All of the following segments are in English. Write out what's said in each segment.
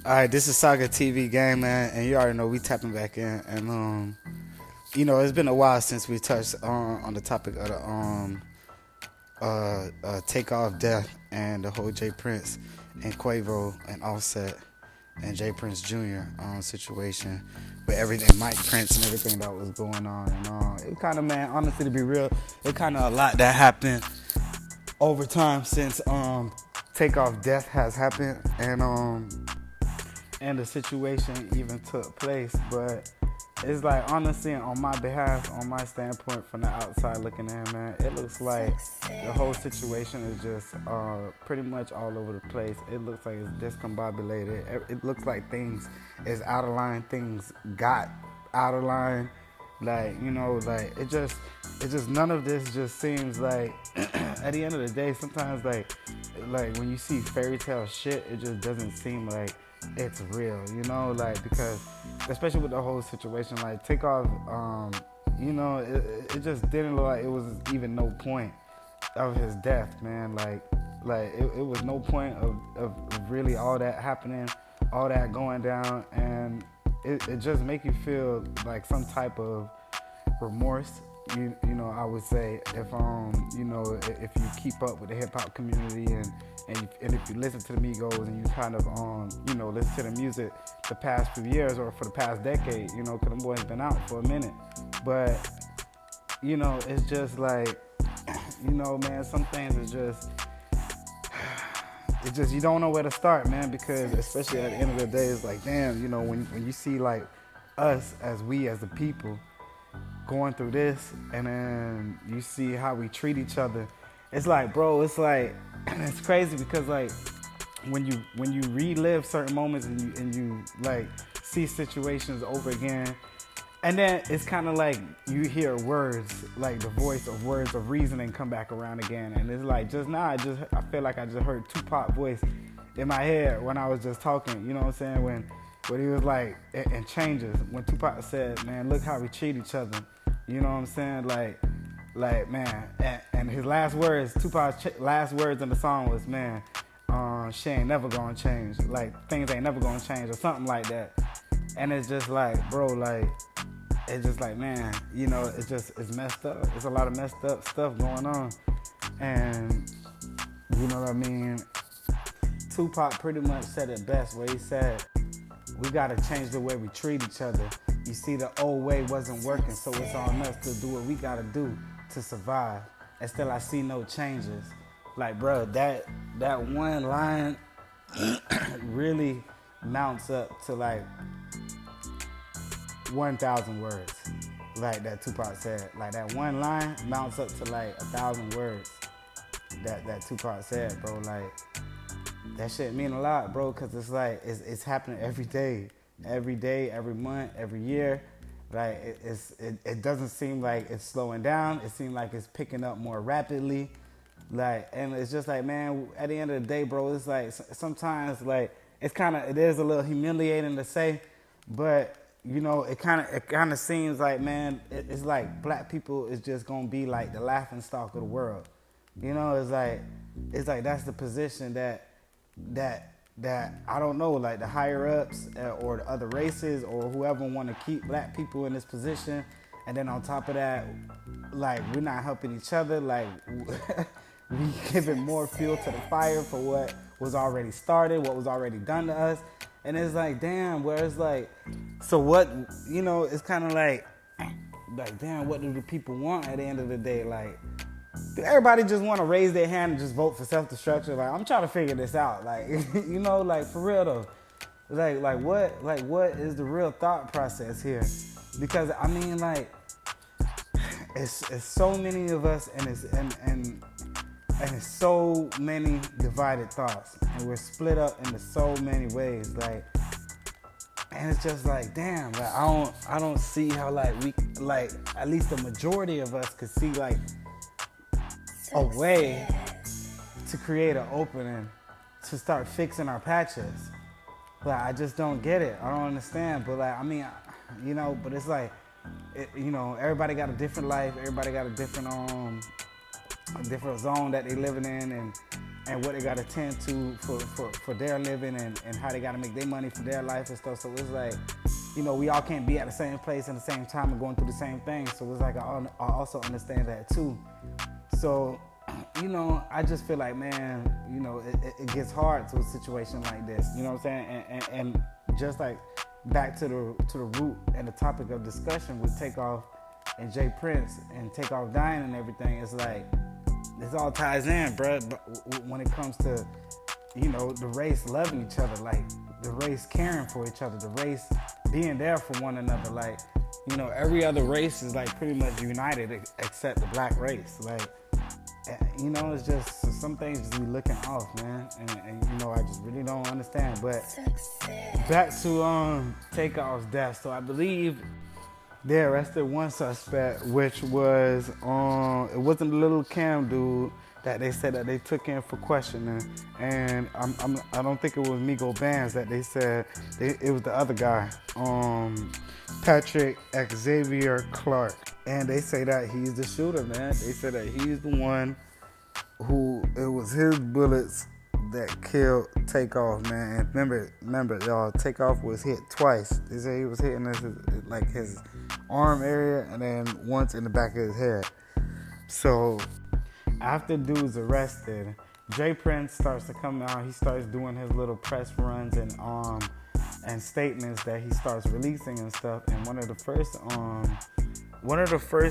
Alright, this is Saga TV Gang, man, and you already know we tapping back in, and you know, it's been a while since we touched on the topic of the Takeoff death and the whole J Prince and Quavo and Offset and J Prince Jr. Situation with everything, Mike Prince and everything that was going on, and it kind of, man, honestly, to be real, it kind of a lot that happened over time since Takeoff death has happened, and the situation even took place. But it's like, honestly, on my behalf, on my standpoint, from the outside looking in, man, it looks like the whole situation is just pretty much all over the place. It looks like it's discombobulated. It looks like things is out of line. Things got out of line. Like, you know, like it just none of this just seems like at the end of the day, sometimes like when you see fairy tale shit, it just doesn't seem like it's real, you know, like, because especially with the whole situation, like Takeoff, you know, it just didn't look like it was even no point of his death, man. Like it was no point of really all that happening, all that going down, and it just make you feel like some type of remorse. You know, I would say, if you know, if you keep up with the hip hop community and if you listen to the Migos and you kind of you know, listen to the music the past few years or for the past decade, you know, because them boys been out for a minute. But you know, it's just like, you know, man, some things is just, it's just, you don't know where to start, man, because especially at the end of the day, it's like, damn, you know, when you see like us as the people going through this, and then you see how we treat each other, it's like, bro, it's like, it's crazy, because like when you relive certain moments and you like see situations over again, and then it's kind of like you hear words, like the voice of words of reasoning come back around again, and it's like, just now, I feel like I just heard Tupac voice in my head when I was just talking, you know what I'm saying, when he was like, and changes, when Tupac said, man, look how we treat each other, you know what I'm saying, like man, and his last words, Tupac's last words in the song was, man, she ain't never gonna change, like things ain't never gonna change, or something like that. And it's just like, bro, like, it's just like, man, you know, it's messed up. It's a lot of messed up stuff going on. And, you know what I mean? Tupac pretty much said it best, where he said, we gotta change the way we treat each other. You see, the old way wasn't working, so it's on us to do what we gotta do to survive. And still I see no changes. Like, bro, that one line really mounts up to like 1,000 words, like that Tupac said. Like that one line mounts up to like 1,000 words that Tupac said, bro. Like, that shit mean a lot, bro, because it's like, it's happening every day, every month, every year. Like, it doesn't seem like it's slowing down. It seems like it's picking up more rapidly. Like, and it's just like, man, at the end of the day, bro, it's like, sometimes, like, it is a little humiliating to say, but, you know, it kind of seems like, man, it's like black people is just gonna be like the laughing stock of the world. You know, it's like that's the position that I don't know, like the higher ups or the other races or whoever want to keep black people in this position, and then on top of that, like, we're not helping each other, like we giving more fuel to the fire for what was already started, what was already done to us. And it's like, damn, where it's like, so what, you know, it's kind of like, damn, what do the people want at the end of the day? Like, do everybody just want to raise their hand and just vote for self-destruction? Like, I'm trying to figure this out. Like, you know, like, for real though. Like what is the real thought process here? Because, I mean, like, it's so many of us, and it's so many divided thoughts, and we're split up into so many ways, like, and it's just like, damn, like, I don't see how, like, we, like, at least the majority of us could see, like, a way to create an opening to start fixing our patches. Like, I just don't get it. I don't understand. But, like, I mean, you know, but it's like, you know, everybody got a different life. Everybody got a different zone that they living in, and what they got to tend to for their living and how they got to make their money for their life and stuff. So it's like, you know, we all can't be at the same place at the same time and going through the same thing. So it's like I also understand that too. So, you know, I just feel like, man, you know, it gets hard to a situation like this. You know what I'm saying? And just like back to the root and the topic of discussion with Takeoff and Jay Prince and Takeoff dying and everything, it's like, this all ties in, bruh. But when it comes to, you know, the race loving each other, like the race caring for each other, the race being there for one another, like, you know, every other race is like pretty much united except the black race. Like, you know, it's just some things just be looking off, man. And you know, I just really don't understand. But back to Takeoff's death. So I believe they arrested one suspect, which was it wasn't the little Cam dude that they said that they took in for questioning, and I don't think it was Migo Bands that they said it was the other guy, Patrick Xavier Clark, and they say that he's the shooter, man. They said that he's the one who it was his bullets that killed Takeoff, man. And remember, y'all, Takeoff was hit twice. They say he was hitting his arm area and then once in the back of his head. So after dude's arrested, Jay Prince starts to come out. He starts doing his little press runs and statements that he starts releasing and stuff. And one of the first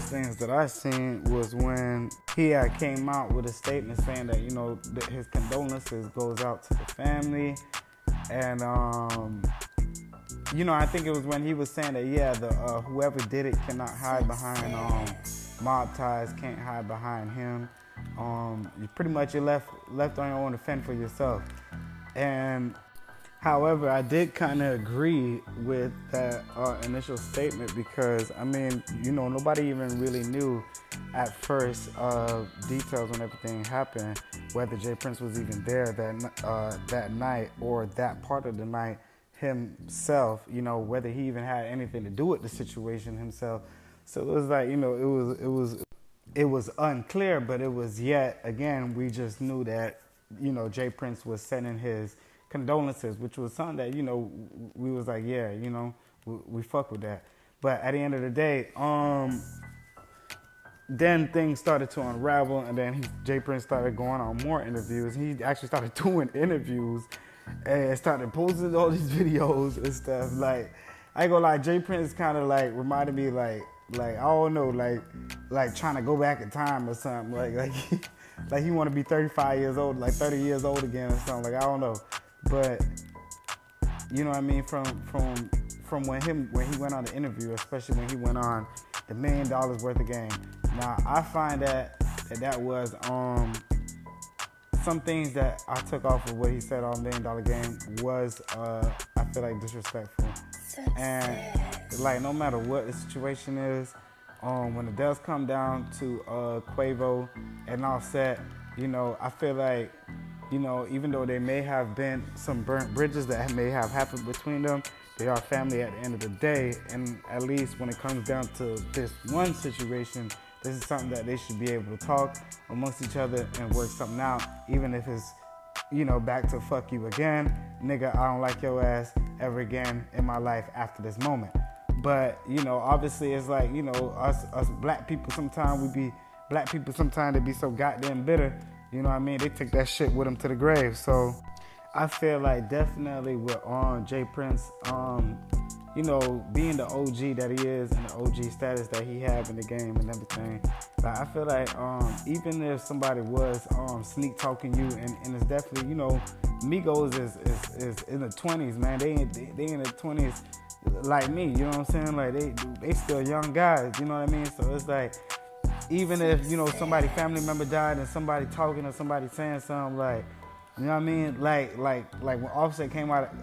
things that I seen was when he came out with a statement saying that, you know, that his condolences goes out to the family. And you know, I think it was when he was saying that, yeah, whoever did it cannot hide behind mob ties, can't hide behind him. You're left on your own to fend for yourself. And however, I did kind of agree with that initial statement because, I mean, you know, nobody even really knew at first details when everything happened, whether Jay Prince was even there that night or that part of the night himself, you know, whether he even had anything to do with the situation himself. So it was like, you know, it was unclear, but it was yet again, we just knew that, you know, Jay Prince was sending his condolences, which was something that, you know, we was like, yeah, you know, we fuck with that. But at the end of the day, then things started to unravel, and then Jay Prince started going on more interviews. He actually started doing interviews and started posting all these videos and stuff. Like, I ain't gonna lie, Jay Prince kind of like reminded me like I don't know, like trying to go back in time or something. Like he want to be 35 years old, like 30 years old again or something. Like, I don't know. But you know what I mean, from when he went on the interview, especially when he went on the $1 million worth of game. Now I find that was some things that I took off of what he said on $1 Million Game was I feel like disrespectful. And like, no matter what the situation is, when it does come down to Quavo and Offset, you know, I feel like, you know, even though there may have been some burnt bridges that may have happened between them, they are family at the end of the day. And at least when it comes down to this one situation, this is something that they should be able to talk amongst each other and work something out, even if it's, you know, back to fuck you again, nigga, I don't like your ass ever again in my life after this moment. But, you know, obviously it's like, you know, us black people sometimes they be so goddamn bitter. You know what I mean? They take that shit with them to the grave. So I feel like definitely with Jay Prince, you know, being the OG that he is and the OG status that he have in the game and everything. But I feel like even if somebody was sneak talking you, and it's definitely, you know, Migos is in the 20s, man. They in the 20s like me, you know what I'm saying? Like they still young guys, you know what I mean? So it's like, even if, you know, somebody family member died and somebody talking or somebody saying something, like, you know what I mean? Like when Offset came out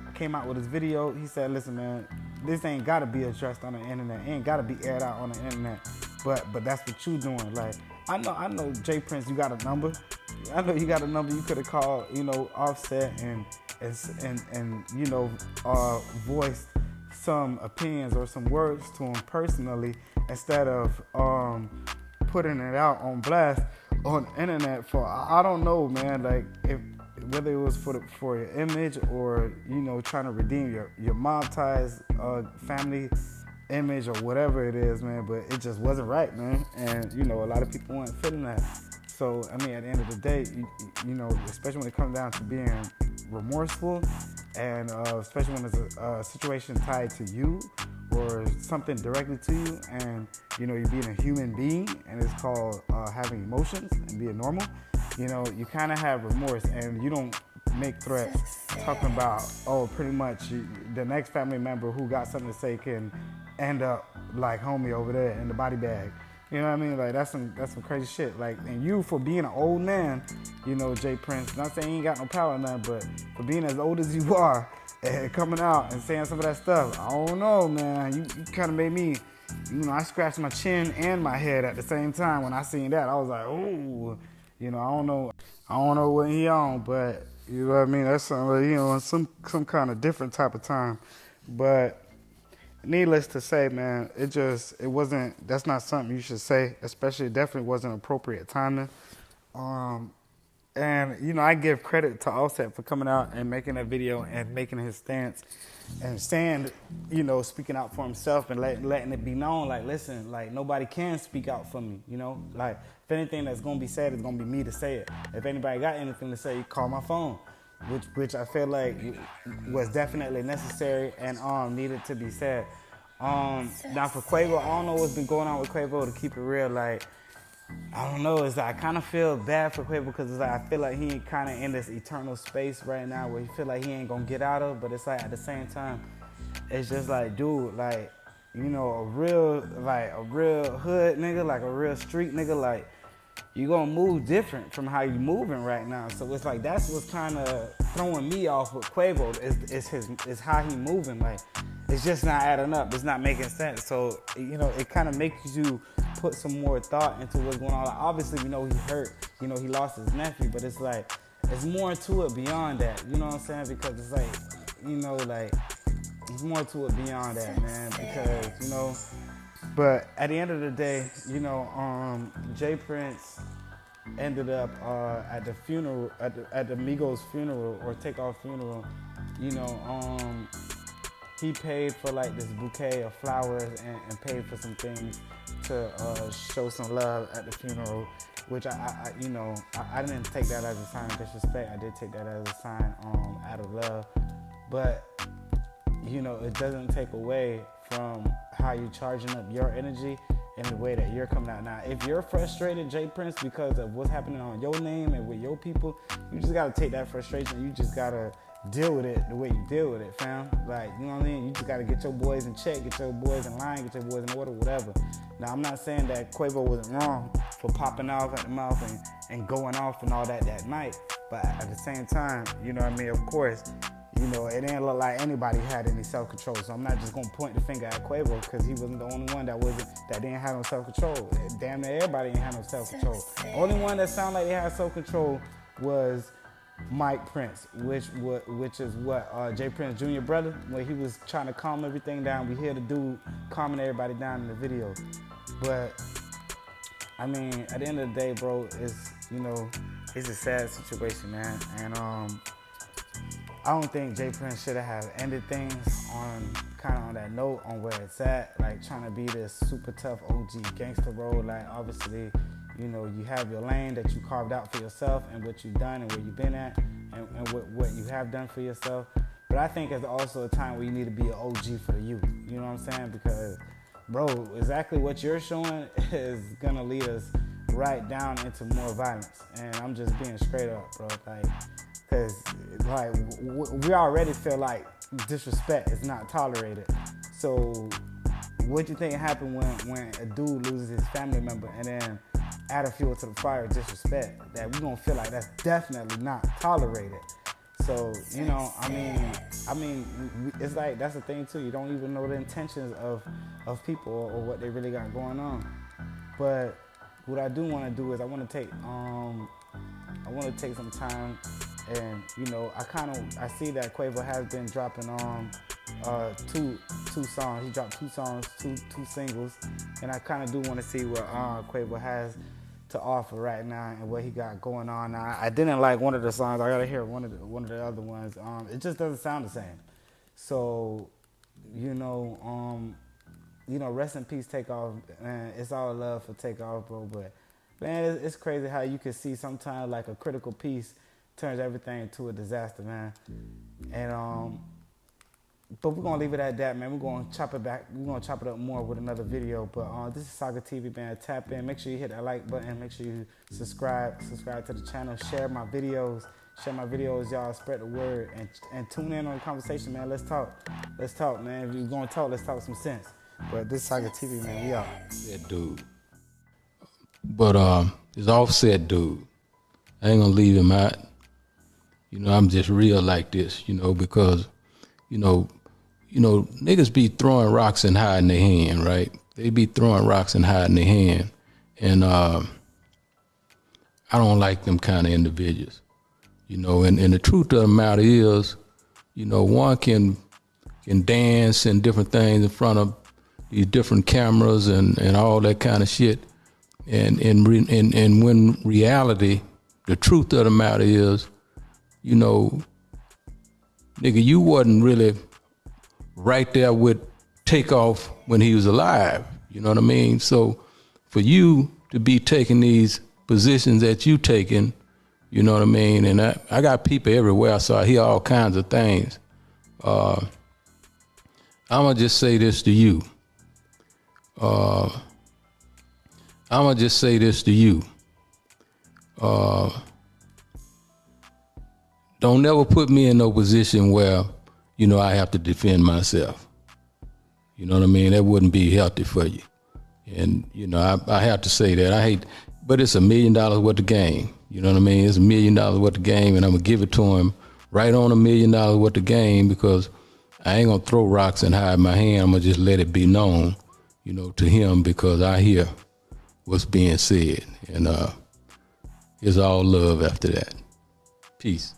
with his video, he said, listen, man, this ain't gotta be addressed on the internet. It ain't gotta be aired out on the internet. But that's what you doing. Like, I know Jay Prince, you got a number. I know you got a number you could have called, you know, Offset and you know, voiced some opinions or some words to him personally instead of putting it out on blast on the internet for, I don't know, man, like if whether it was for your image or, you know, trying to redeem your mob ties, family image or whatever it is, man, but it just wasn't right, man. And, you know, a lot of people weren't feeling that. So, I mean, at the end of the day, you know, especially when it comes down to being remorseful and especially when it's a situation tied to you or something directly to you, and, you know, you're being a human being, and it's called having emotions and being normal, you know, you kind of have remorse, and you don't make threats talking about, oh, pretty much the next family member who got something to say can end up like homie over there in the body bag. You know what I mean? Like, that's some crazy shit. Like, and you, for being an old man, you know, Jay Prince, not saying you ain't got no power or nothing, but for being as old as you are and coming out and saying some of that stuff, I don't know, man. You kind of made me, you know, I scratched my chin and my head at the same time when I seen that. I was like, oh, you know, I don't know what he on, but you know what I mean? That's something, you know, some kind of different type of time. But needless to say, man, it wasn't, that's not something you should say, especially it definitely wasn't appropriate timing. And, you know, I give credit to Offset for coming out and making that video and making his stance and saying, you know, speaking out for himself and letting it be known, like, listen, like, nobody can speak out for me, you know? Like, if anything that's going to be said, it's going to be me to say it. If anybody got anything to say, call my phone, which I feel like was definitely necessary and needed to be said. Now for Quavo, I don't know what's been going on with Quavo, to keep it real. Like, I don't know. It's like I kind of feel bad for Quavo because it's like I feel like he kind of in this eternal space right now where he feel like he ain't gonna get out of. But it's like at the same time, it's just like, dude, like, you know, a real hood nigga, like a real street nigga, like, you gonna move different from how you moving right now. So it's like that's what's kind of throwing me off with Quavo. Is how he moving. Like, it's just not adding up. It's not making sense. So, you know, it kind of makes you put some more thought into what's going on. Like, obviously, we know he hurt. You know, he lost his nephew, but it's like it's more to it beyond that. You know what I'm saying? Because it's like, you know, like there's more to it beyond that, man. Because, you know. But at the end of the day, you know, Jay Prince ended up at the funeral, at the Migos funeral or Takeoff funeral. You know, he paid for like this bouquet of flowers and paid for some things to show some love at the funeral, which I you know, I didn't take that as a sign of disrespect. I did take that as a sign out of love. But, you know, it doesn't take away from how you're charging up your energy in the way that you're coming out. Now, if you're frustrated, Jay Prince, because of what's happening on your name and with your people, you just gotta take that frustration. You just gotta deal with it the way you deal with it, fam. Like, you know what I mean? You just gotta get your boys in check, get your boys in line, get your boys in order, whatever. Now, I'm not saying that Quavo wasn't wrong for popping off at the mouth and going off and all that night, but at the same time, you know what I mean? Of course, you know, it didn't look like anybody had any self-control. So I'm not just gonna point the finger at Quavo because he wasn't the only one that didn't have no self-control. Damn near everybody didn't have no self-control. The only one that sounded like they had self-control was Mike Prince, which is what Jay Prince Jr. brother, when he was trying to calm everything down. We hear the dude calming everybody down in the video. But I mean, at the end of the day, bro, it's, you know, it's a sad situation, man. And I don't think Jay Prince should have ended things on kind of on that note, on where it's at, like trying to be this super tough OG gangster role. Like, obviously, you know, you have your lane that you carved out for yourself and what you've done and where you've been at and what you have done for yourself. But I think it's also a time where you need to be an OG for the youth. You know what I'm saying? Because, bro, exactly what you're showing is gonna lead us right down into more violence. And I'm just being straight up, bro. Like, because like we already feel like disrespect is not tolerated. So what do you think happened when a dude loses his family member and then add a fuel to the fire, disrespect, that we gonna feel like that's definitely not tolerated? So, you know, I mean, it's like that's the thing too. You don't even know the intentions of people or what they really got going on. But what I do want to do is I want to take some time. And, you know, I see that Quavo has been dropping two songs. He dropped two songs, two singles. And I kind of do want to see what Quavo has to offer right now and what he got going on now. I didn't like one of the songs. I gotta hear one of the other ones. It just doesn't sound the same. So, rest in peace, Takeoff. Man, it's all love for Takeoff, bro. But man, it's crazy how you can see sometimes like a critical piece turns everything into a disaster, man. And but we're gonna leave it at that, man. We're gonna chop it back. We're gonna chop it up more with another video. But this is Saga TV, man. Tap in. Make sure you hit that like button. Make sure you subscribe to the channel. Share my videos, y'all. Spread the word and tune in on the conversation, man. Let's talk, man. If you're gonna talk, let's talk some sense. But this is Saga TV, man. We out. Yeah, dude. But it's Offset, dude. I ain't gonna leave him out. I'm just real like this, because, niggas be throwing rocks and hiding their hand, right? They be throwing rocks and hiding their hand. And I don't like them kind of individuals, and the truth of the matter is, one can dance and different things in front of these different cameras and all that kind of shit. And when reality, the truth of the matter is, nigga, you wasn't really right there with Takeoff when he was alive. You know what I mean? So for you to be taking these positions that you taking, you know what I mean? And I got people everywhere, so I hear all kinds of things. I'm gonna just say this to you. Don't never put me in no position where, I have to defend myself. You know what I mean? That wouldn't be healthy for you. And, I have to say that. But it's $1 million worth of game. You know what I mean? It's $1 million worth of game, and I'm going to give it to him right on $1 million worth of game, because I ain't going to throw rocks and hide my hand. I'm going to just let it be known, to him, because I hear what's being said. And it's all love after that. Peace.